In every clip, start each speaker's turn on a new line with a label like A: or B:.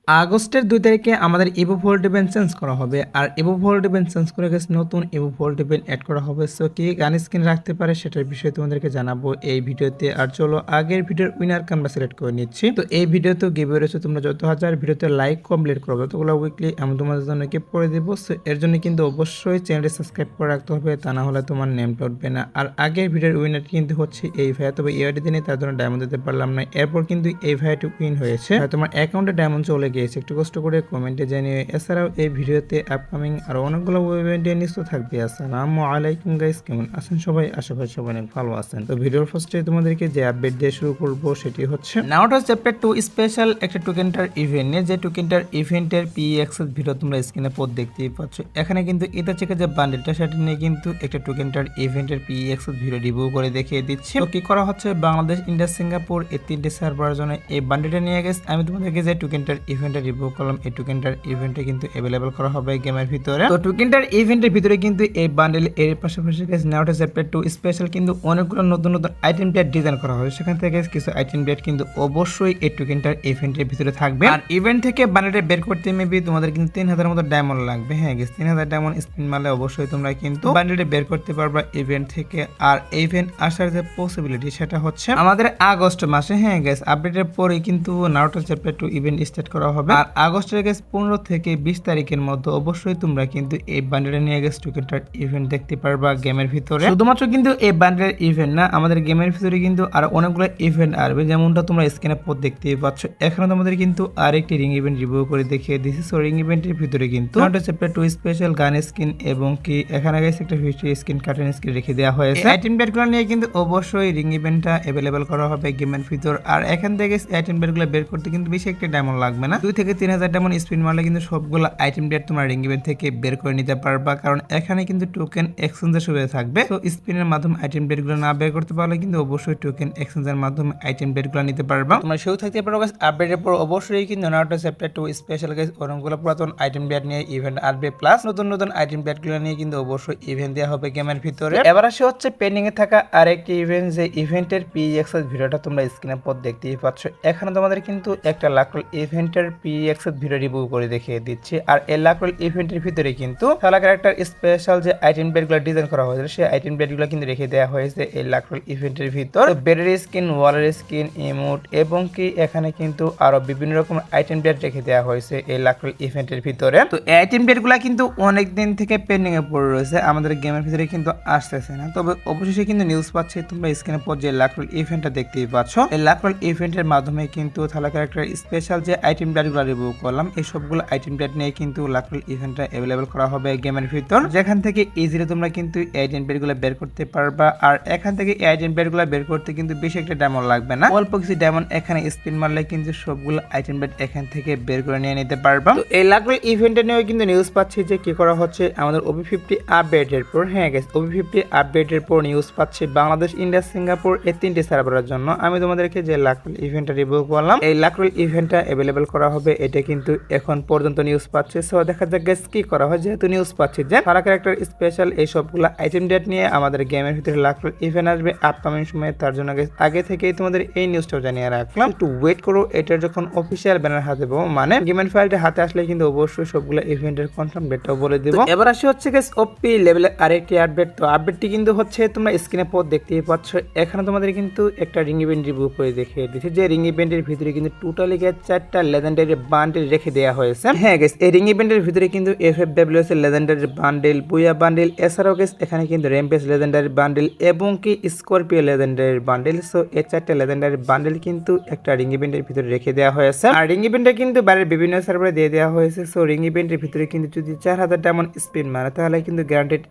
A: আগস্টের 2 তারিখে আমাদের ইভো ভোল্ট ইভেন্ট চেঞ্জ করা হবে। আর ইভো ভোল্ট ইভেন্ট চেঞ্জ করে গেছে, নতুন ইভো ভোল্ট ইভেন্ট অ্যাড করা হবে। সো কি গান স্কিন রাখতে পারে সেটার বিষয়ে তোমাদেরকে জানাবো এই ভিডিওতে। আর চলো আগের ভিডিওর উইনারকে আমরা সিলেক্ট করে নিচ্ছি। তো এই ভিডিওতে গিভওয়ে রয়েছে, তোমরা যত হাজার ভিডিওতে লাইক কমপ্লিট করবে ততগুলো উইকলি আমি তোমাদের জন্য গিফট করে দেবো। সো এর জন্য কিন্তু অবশ্যই চ্যানেলটি সাবস্ক্রাইব করে রাখতে হবে, তা না হলে তোমার নেমটা উঠবে না। আর আগের ভিডিওর উইনার কিন্তু হচ্ছে এই ভাইয়া, তবে এই আইডি দিনে তার জন্য ডায়মন্ড দিতে পারলাম না। এরপর কিন্তু এই ভাইয়াটি উইন হয়েছে, তোমার অ্যাকাউন্টে ডায়মন্ড চলে গিয়েছে, একটু কষ্ট করে কমেন্টে জানিয়ে। এছাড়াও এই ভিডিওতে আপকামিং আরো অনেকগুলো ইভেন্টে নিশ্চয় থাকবে। আসসালামু আলাইকুম গাইস, কেমন আছেন সবাই? আশা করি সবাই অনেক ভালো আছেন। তো ভিডিওর ফার্স্টে তোমাদেরকে যে আপডেট দিয়ে শুরু করব সেটি হচ্ছে নাউটাস চ্যাপ্টার 2 স্পেশাল একটা টোকেনটার ইভেন্ট নিয়ে। যে টোকেনটার ইভেন্টের পিএক্সএস ভিডিও তোমরা স্ক্রিনে পর দেখতেই পাচ্ছ। এখানে কিন্তু এটা থেকে যে বান্ডেলটা সেটা নিয়ে কিন্তু একটা টোকেনটার ইভেন্টের পিএক্সএস ভিডিও রিভিউ করে দেখিয়ে দিচ্ছি। তো কি করা হচ্ছে, বাংলাদেশ, ইন্ডিয়া, সিঙ্গাপুর এই তিনটি সার্ভারের জন্য এই বান্ডেলটা নিয়ে গেছে। আমি তোমাদেরকে যে টোকেনটার ইভেন্টটা রিভিউ করলাম, এই টোকেনটার ইভেন্টে কিন্তু अवेलेबल করা হবে গেমের ভিতরে। তো টোকেনটার ইভেন্টের ভিতরে কিন্তু এই বান্ডেল এর পাশাপাশি গাইস নাউটাস চ্যাপ্টার 2 স্পেশাল কিন্তু অনেকগুলো নতুন নতুন আইটেম প্লেট ডিজাইন করা হবে। সেখান থেকে কিছু আইটেম প্লেট কিন্তু অবশ্যই এই টোকেনটার ইভেন্টের ভিতরে থাকবে। আর ইভেন্ট থেকে বান্ডেলটা বের করতে মেবি তোমাদের কিন্তু 3000 মতো ডায়মন্ড লাগবে। হ্যাঁ গাইস, 3000 ডায়মন্ড স্পিন মারলে অবশ্যই তোমরা কিন্তু বান্ডেলটা বের করতে পারবে ইভেন্ট থেকে। আর ইভেন্ট আসার যে পসিবিলিটি সেটা হচ্ছে আমাদের আগস্ট মাসে। হ্যাঁ গাইস, আপডেটের পরে কিন্তু নাউটাস চ্যাপ্টার 2 ইভেন্ট স্টার্ট করা হবে। আর আগস্টের গাইস 15 থেকে 20 তারিখের মধ্যে অবশ্যই তোমরা কিন্তু এই বান্ডেলটা নিয়ে গেছে টোকেনটার ইভেন্ট দেখতে পারবা গেমের ভিতরে। শুধুমাত্র কিন্তু এই বান্ডেলের ইভেন্ট না, আমাদের গেমের ভিতরে কিন্তু আরো অনেকগুলো ইভেন্ট আসবে, যেমনটা তোমরা স্ক্রিনে পর দেখতেই পাচ্ছ। এখানে তোমাদের কিন্তু আরেকটি রিং ইভেন্ট রিভিউ করে দেখিয়ে দিয়েছি। সো রিং ইভেন্টের ভিতরে কিন্তু নাউটাস চ্যাপ্টার 2 স্পেশাল গান স্কিন এবং কি এখানে গেছে একটা ফিস্টি স্কিন, কার্টন স্কিন রেখে দেওয়া হয়েছে। আইটেম প্লেটগুলো নিয়ে কিন্তু অবশ্যই রিং ইভেন্টটা अवेलेबल করা হবে গেমের ভিতর। আর এখান থেকে আইটেম প্লেটগুলো বের করতে কিন্তু বেশি একটা ডায়মন্ড লাগবে না, 2 থেকে 3000 ডায়মন্ড স্পিন মারলে কিন্তু সবগুলো আইটেম প্লেট তোমরা রিং ইভেন্ট থেকে বের করে নিতে পারবা। কারণ এখানে কিন্তু টোকেন এক্সচেঞ্জের সুবিধা থাকবে। তো স্পিনের মাধ্যমে আইটেম প্লেটগুলো না বের করতে পারলে কিন্তু অবশ্যই টোকেন এক্সচেঞ্জের মাধ্যমে আইটেম প্লেটগুলো নিতে পারবা। তোমরা সেও থাকতে পারো গাইস। আপডেটের পর অবশ্যই কিন্তু নাউটাস চ্যাপ্টার 2 স্পেশাল গাইস অনেকগুলো পুরাতন আইটেম প্লেট নিয়ে ইভেন্ট আসবে, প্লাস নতুন নতুন আইটেম প্লেটগুলো নিয়ে কিন্তু অবশ্যই ইভেন্ট দেওয়া হবে গেমের ভিতরে। এবার আসে হচ্ছে পেন্ডিং এ থাকা আরেকটি ইভেন্ট, যে ইভেন্টের পিএক্সএস ভিডিওটা তোমরা স্ক্রিনের পর দেখতেই পাচ্ছ। এখানে তোমাদের কিন্তু একটা লাকরোল ইভেন্টের পিএক্সএস ভিডিও রিভিউ করে দেখিয়ে দিচ্ছি। আর এই লাকরোল ইভেন্টের ভিতরে কিন্তু খেলা ক্যারেক্টার স্পেশাল যে আইটেম প্লেটগুলো ডিজাইন করা হয়েছে সেই আইটেম প্লেটগুলো কিন্তু রেখে দেওয়া হয়েছে এই লাকরোল ইভেন্টের ভিতর। বেডের স্কিন, ওয়ালের স্কিন, ইমোট এবং কি এখানে কিন্তু আরো বিভিন্ন রকম আইটেম প্লেট রেখে দেওয়া হয়েছে এই লাকরোল ইভেন্টের ভিতরে। তো এই আইটেম প্লেটগুলো কিন্তু অনেক দিন থেকে পেন্ডিং এ পড়ে রয়েছে, আমাদের গেমের ভিতরে কিন্তু আসতেছে না। তবে অবশেষে কিন্তু নিউজ পাচ্ছি, তোমরা স্ক্রিনের পর যে লাকরোল ইভেন্টটা দেখতেই পাচ্ছ। এই লাকরোল ইভেন্টের মাধ্যমে কিন্তু খেলা ক্যারেক্টার স্পেশাল যে আইটেম প্লেটগুলো রিভিউ করলাম, এই সবগুলো আইটেম প্লেট নিয়ে কিন্তু লাকরোল ইভেন্টটা अवेलेबल করা হবে গেমের ভিতর, যেখান থেকে ইজিলি তোমরা কিন্তু আইটেম প্লেটগুলো বের করতে পারবা। আর এখান থেকে আইটেম প্লেটগুলো বের করতে কিন্তু বেশি একটা ডায়মন্ড লাগবে না, অল্প কিছু ডায়মন্ড এখানে স্পিন মারলে কিন্তু সবগুলো আইটেম প্লেট এখান থেকে বের করে নিয়ে নিতে পারবা। তো এই লাকরোল ইভেন্টে নিয়ে কিন্তু নিউজ পাচ্ছি যে কি করা হচ্ছে আমাদের OB50 আপডেটের পর। হ্যাঁ গাইস, OB50 আপডেটের পর নিউজ পাচ্ছি বাংলাদেশ, ইন্ডিয়া, সিঙ্গাপুর এই তিনটি সার্ভারের জন্য আমি তোমাদেরকে যে লাকরোল ইভেন্টটা রিভিউ করলাম, এই লাকরোল ইভেন্টটা अवेलेबल করা হবে, এটা কিন্তু এখন পর্যন্ত নিউজ পাচ্ছে। সো দেখা যাক গাইস কি করা হয়। যেহেতু নিউজ পাচ্ছি যে খেলা ক্যারেক্টার স্পেশাল এই সবগুলো আইটেম ডেট নিয়ে আমাদের গেমের ভিতরে লাকরোল ইভেন্ট আসবে আপকামিং সময়ে, তার জন্য গাইস আগে থেকেই তোমাদের এই নিউজটাও জানিয়ে রাখলাম। একটু ওয়েট করো, এটার যখন অফিসিয়াল ব্যানার হাতে পাবো, মানে গেমের ফাইলটা হাতে আসলে কিন্তু অবশ্যই সবগুলো ইভেন্টের কনফার্ম ডেটটাও বলে দেবো। এবার আসি হচ্ছে গাইস ওপি লেভেলের আরেকটি আপডেট। তো আপডেটটি কিন্তু হচ্ছে তোমরা স্ক্রিনে পর দেখতেই পাচ্ছ। এখানে তোমাদের কিন্তু একটা রিং ইভেন্ট রিভিউ করে দেখিয়ে দিচ্ছি, যে রিং ইভেন্টের ভিতরে কিন্তু টোটালি 4টা লেজেন্ডারি বান্ডেল রেখে দেওয়া হয়েছে। হ্যাঁ গাইস, এই রিং ইভেন্টের ভিতরে কিন্তু FFWS এর লেজেন্ডারি বান্ডেল, বুয়া বান্ডেল, এছাড়াও গাইস এখানে কিন্তু র্যাম্পেজ লেজেন্ডারি বান্ডেল এবং কি স্করপিও লেজেন্ডারি বান্ডেল। সো এই 4টা লেজেন্ডারি বান্ডেল কিন্তু একটা রিং ইভেন্টের ভিতরে রেখে দেওয়া হয়েছে। আর রিং ইভেন্টটা কিন্তু বাইরের বিভিন্ন সার্ভারে দিয়ে দেওয়া হয়েছে। সো রিং ইভেন্টের ভিতরে কিন্তু যদি 4000 ডায়মন্ড স্পিন মারে তাহলে কিন্তু গ্যারান্টেড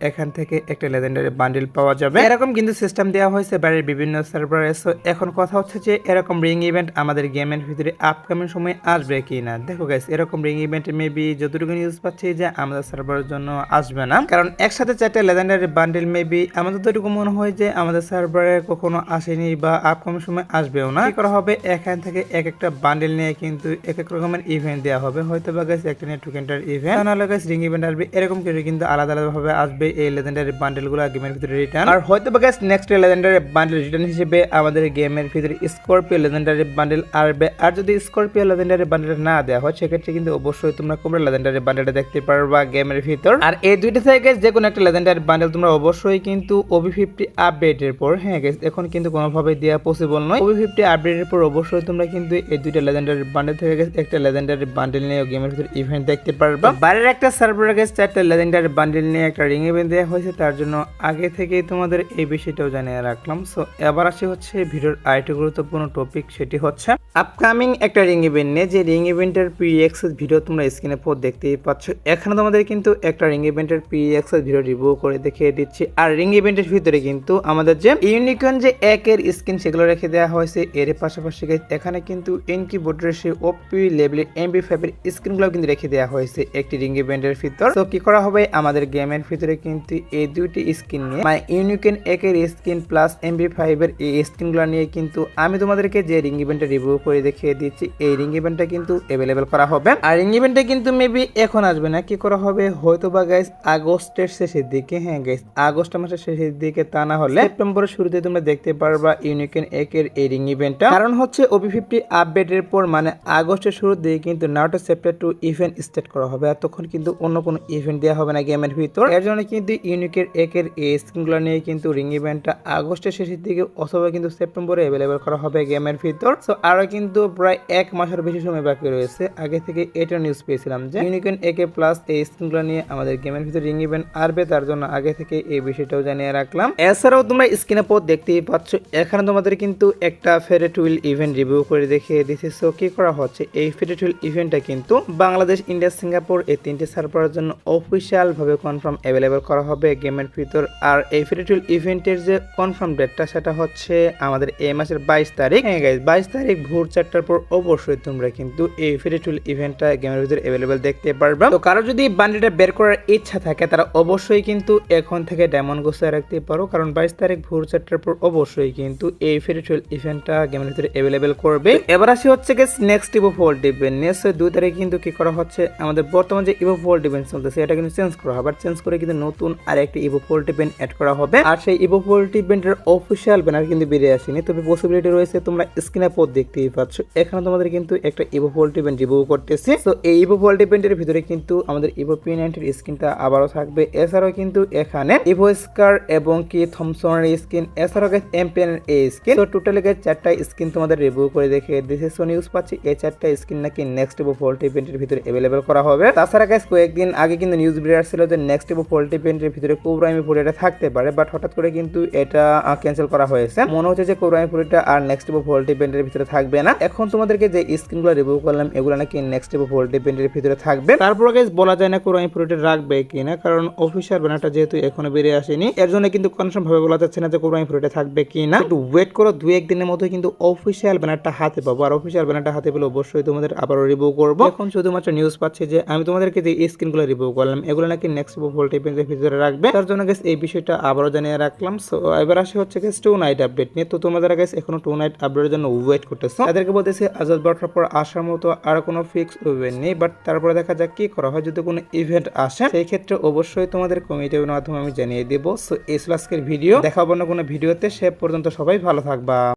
A: এখান থেকে একটা লেজেন্ডারি বান্ডেল পাওয়া যাবে। এরকম কিন্তু সিস্টেম দেওয়া হয়েছে বাইরের বিভিন্ন সার্ভারে। সো এখন কথা হচ্ছে যে এরকম রিং ইভেন্ট আমাদের গেমের ভিতরে আপকামিং সময় আসবে কিনা। দেখো গাইস, এরকম রিং ইভেন্ট মেবি যতটুকু নিউজ পাচ্ছি যে আমাদের সার্ভারের জন্য আসবে না, কারণ একসাথে 4টা লেজেন্ডারি বান্ডেল মেবি আমাদের যতটুকু মনে হয় যে আমাদের সার্ভারে কখনো আসেনি বা আপকামিং সময় আসবেও না। কি করা হবে, এখান থেকে এক একটা বান্ডেল নিয়ে কিন্তু এক এক রকমের ইভেন্ট দেওয়া হবে। হয়তো বা গাইস একটা নিয়ে টোকেনটার ইভেন্ট, নাহলে গাইস রিং ইভেন্ট আসবে। এরকম কিছু কিন্তু আলাদা আলাদা ভাবে আসবে এই লেজেন্ডারি বান্ডেলগুলো গেমের ভিতরে রিটার্ন। আর হয়তো বা guys next legendary bundle return হিসেবে আমাদের গেমের ভিতরে স্করপিও লেজেন্ডারি বান্ডেল আসবে। আর যদি স্করপিও লেজেন্ডারি বান্ডেল বান্ডেলটা না দেওয়া হয় সেক্ষেত্রে কিন্তু অবশ্যই তোমরা কোবরা লেজেন্ডারি বান্ডেলটা দেখতে পারবা গেমের ভিতর। আর এই দুইটা থেকে যে কোনো একটা লেজেন্ডারি বান্ডেল তোমরা অবশ্যই কিন্তু OB50 আপডেটের পর, হ্যাঁ গাইস, এখন কিন্তু কোনোভাবে দেওয়া পসিবল নয়। OB50 আপডেটের পর অবশ্যই তোমরা কিন্তু এই দুইটা লেজেন্ডারি বান্ডেল থেকে একটা লেজেন্ডারি বান্ডেল নিয়ে গেমের ভিতর ইভেন্ট দেখতে পারবা। বাইরের একটা সার্ভারে গাইস 4টা লেজেন্ডারি বান্ডেল নিয়ে একটা রিং ইভেন্ট দেওয়া হয়েছে, তার জন্য আগে থেকেই তোমাদের এই বিষয়টাও জানিয়ে রাখলাম। সো এবার আসি হচ্ছে ভিডিওর আরেকটি গুরুত্বপূর্ণ টপিক, সেটি হচ্ছে আপকামিং একটা রিং ইভেন্ট নিয়ে। যে রিং ইভেন্টের প্রি অ্যাক্সেস ভিডিও তোমরা স্ক্রিনে পর দেখতেই পাচ্ছ। এখানে তোমাদের কিন্তু একটা রিং ইভেন্টের প্রি অ্যাক্সেস ভিডিও রিভিউ করে দেখিয়ে দিচ্ছি। আর রিং ইভেন্টের ভিতরে কিন্তু আমাদের যে ইউনিকর্ন যে একের স্কিন সেগুলো রেখে দেওয়া হয়েছে। এর পাশাপাশি এখানে কিন্তু ইনকিবোর্ডের সেই ওপি লেভেলের MP5 এর স্কিনগুলো কিন্তু রেখে দেওয়া হয়েছে একটি রিং ইভেন্টের ভিতর। তো কি করা হবে, আমাদের গেমের ভিতরে কিন্তু এই দুইটি স্কিন নিয়ে মানে ইউনিকর্ন একের স্কিন প্লাস MP5 এর এই স্কিনগুলো নিয়ে কিন্তু আমি তোমাদেরকে যে রিং ইভেন্টটা রিভিউ করে দেখিয়ে দিচ্ছি, এই রিং ইভেন্টটা কিন্তু অ্যাভেলেবেল করা হবে। আর রিং ইভেন্টটা কিন্তু মেবি এখন আসবে না, কি করা হবে হয়তো বা গাইস আগস্টের শেষের দিকে, হ্যাঁ গাইস আগস্ট মাসের শেষের দিকে, তা না হলে সেপ্টেম্বরের শুরুতে তোমরা দেখতে পারবা ইউনিকর্ন একের এই রিং ইভেন্টটা। কারণ হচ্ছে OB50 আপডেটের পর মানে আগস্টের শুরুর দিকে কিন্তু নারুটো চ্যাপ্টার 2 ইভেন্ট স্টার্ট করা হবে। আর তখন কিন্তু অন্য কোনো ইভেন্ট দেওয়া হবে না গেমের ভিতর। এর জন্য কিন্তু ইউনিকর্ন একের এই স্কিনগুলো নিয়ে কিন্তু রিং ইভেন্টটা আগস্টের শেষের দিকে অথবা কিন্তু সেপ্টেম্বরে অ্যাভেলেবেল করা হবে গেমের ভিতর। সো আরো কিন্তু প্রায় 1 মাসের বেশি সময় বাকি রয়েছে। আগে থেকে এটা নিউজ পেয়েছিলাম যে ইউনিকর্ন একে প্লাস এই স্কিনগুলো নিয়ে আমাদের গেমের ভিতর রিং ইভেন্ট আসবে, তার জন্য আগে থেকে এই বিষয়টাও জানিয়ে রাখলাম। এছাড়াও তোমরা স্ক্রিনে পর দেখতেই পাচ্ছ, এখানে তোমাদের কিন্তু একটা ফেরি টুইল ইভেন্ট রিভিউ করে দেখিয়ে দিচ্ছি। সো কি করা হচ্ছে, এই ফেরি টুইল ইভেন্টটা কিন্তু বাংলাদেশ, ইন্ডিয়া, সিঙ্গাপুর এই 3টি সার্ভারের জন্য অফিসিয়াল ভাবে কনফার্ম অ্যাভেলেবেল করা হবে গেমের ভিতর। আর এই ফেরি টুইল ইভেন্টের যে কনফার্ম ডেটটা সেটা হচ্ছে আমাদের এই মাসের 22 তারিখ। হ্যাঁ গাইস 22 তারিখ ভোর 4টার পর অবশ্যই তোমরা কিন্তু এই ফেরি টুইল ইভেন্টটা গেমের ভিতর অ্যাভেলেবেল দেখতে পারবে। তো কারো যদি বান্ডেলটা বের করার ইচ্ছা থাকে তারা অবশ্যই কিন্তু এখন থেকে ডায়মন্ড গুছিয়ে রাখতে পারো, কারণ 22 তারিখ ভোর 4টার পর অবশ্যই কিন্তু এই ফেরি টুইল ইভেন্টটা গেমের ভিতরে অ্যাভেলেবেল করবে। এবার আসি হচ্ছে গেস নেক্সট ইভোল্ট ইভেন্ট। নেক্সট 2 তারিখ কিন্তু কি করা হচ্ছে, আমাদের বর্তমান যে ইভোল্ট ইভেন্ট চলতেছে এটা কিন্তু চেঞ্জ করা হবে। চেঞ্জ করে কিন্তু নতুন আরেকটি ইভোল্ট ইভেন্ট অ্যাড করা হবে। আর সেই ইভোল্ট ইভেন্টের অফিসিয়াল ব্যানার কিন্তু বেরিয়ে আসেনি, তবে পসিবিলিটি রয়েছে। তোমরা স্ক্রিনে পর দেখতেই পাচ্ছ, এখানে তোমাদের কিন্তু একটা ইভোল্ট ইভেন্ট রিভিউ করতেছি। তো এই ইভোল্ট ইভেন্টের ভিতরে কিন্তু আমাদের ইভো P90 এর স্কিনটা আবারও থাকবে। এছাড়াও কিন্তু এখানে ইভো স্কার এবং কি থমসনের স্কিন, এছাড়াও এমপিএন এর এই স্কিন। তো টোটালি 4টা স্কিন তোমাদের রিভিউ করে দেখিয়ে দিয়েছে। সো নিউজ পাচ্ছি এই 4টা স্কিন নাকি নেক্সট ইভোল্ট ইভেন্টের ভিতরে অ্যাভেলেবেল করা হবে। তাছাড়া গাইস কয়েকদিন আগে কিন্তু নিউজ বেরিয়ে আসছিল যে নেক্সট ইভোল্ট ইভেন্টের ভিতরে কোবরামি পুরিটা থাকতে পারে, বাট হঠাৎ করে কিন্তু এটা ক্যান্সেল করা হয়েছে। মনে হচ্ছে যে কোবরামি পুরিটা আর নেক্সট ইভোল্ট ইভেন্টের ভিতরে থাকবে না। এখন তোমাদেরকে যে স্কিনগুলো রিভিউ করলাম এগুলো নাকি নেক্সট ইভোল্ট ইভেন্টের ভিতরে থাকবে। তারপর গাইস বলা যায় না কোবরামি পুরিটা রাখবে কিনা, কারণ অফিশিয়াল ব্যানারটা যেহেতু এখনো বেরিয়ে আসেনি, এর জন্য কিন্তু কনফার্ম ভাবে বলা যাচ্ছে না যে কোবরামি পুরিটা থাকবে কিনা। একটু ওয়েট করো, 2-1 দিনের মধ্যে কিন্তু অফিশিয়াল ব্যানারটা হাতে পাবো। আর অফিশিয়াল ব্যানারটা হাতে পেলে অবশ্যই তোমাদের আবারও রিভিউ করবো। এখন শুধুমাত্র নিউজ পাচ্ছি যে আমি তোমাদেরকে যে স্কিনগুলো রিভিউ করলাম এগুলো নাকি নেক্সট ইভোল্ট ইভেন্টের ভিতরে রাখবে, তার জন্য গাইস এই বিষয়টা আবারও জানিয়ে রাখলাম। সো এবার আসি হচ্ছে গাইস 2 নাইট আপডেট নিয়ে। তো তোমাদের গাইস এখনো 2 নাইট আপডেটের জন্য ওয়েট করতেছো, তাদেরকে বলতেছি আজাদ বাটার পর আসার মতো আর কোনো ফিক্স ইভেন্ট নেই, বাট তারপরে দেখা যাক কি করা হয়। যদি কোনো ইভেন্ট আসে সেই ক্ষেত্রে অবশ্যই তোমাদের কমিটির মাধ্যমে আমি জানিয়ে দেবো। সো এই আজকের ভিডিও, দেখাবো না কোনো ভিডিওতে। সে পর্যন্ত সবাই ভালো থাকবা।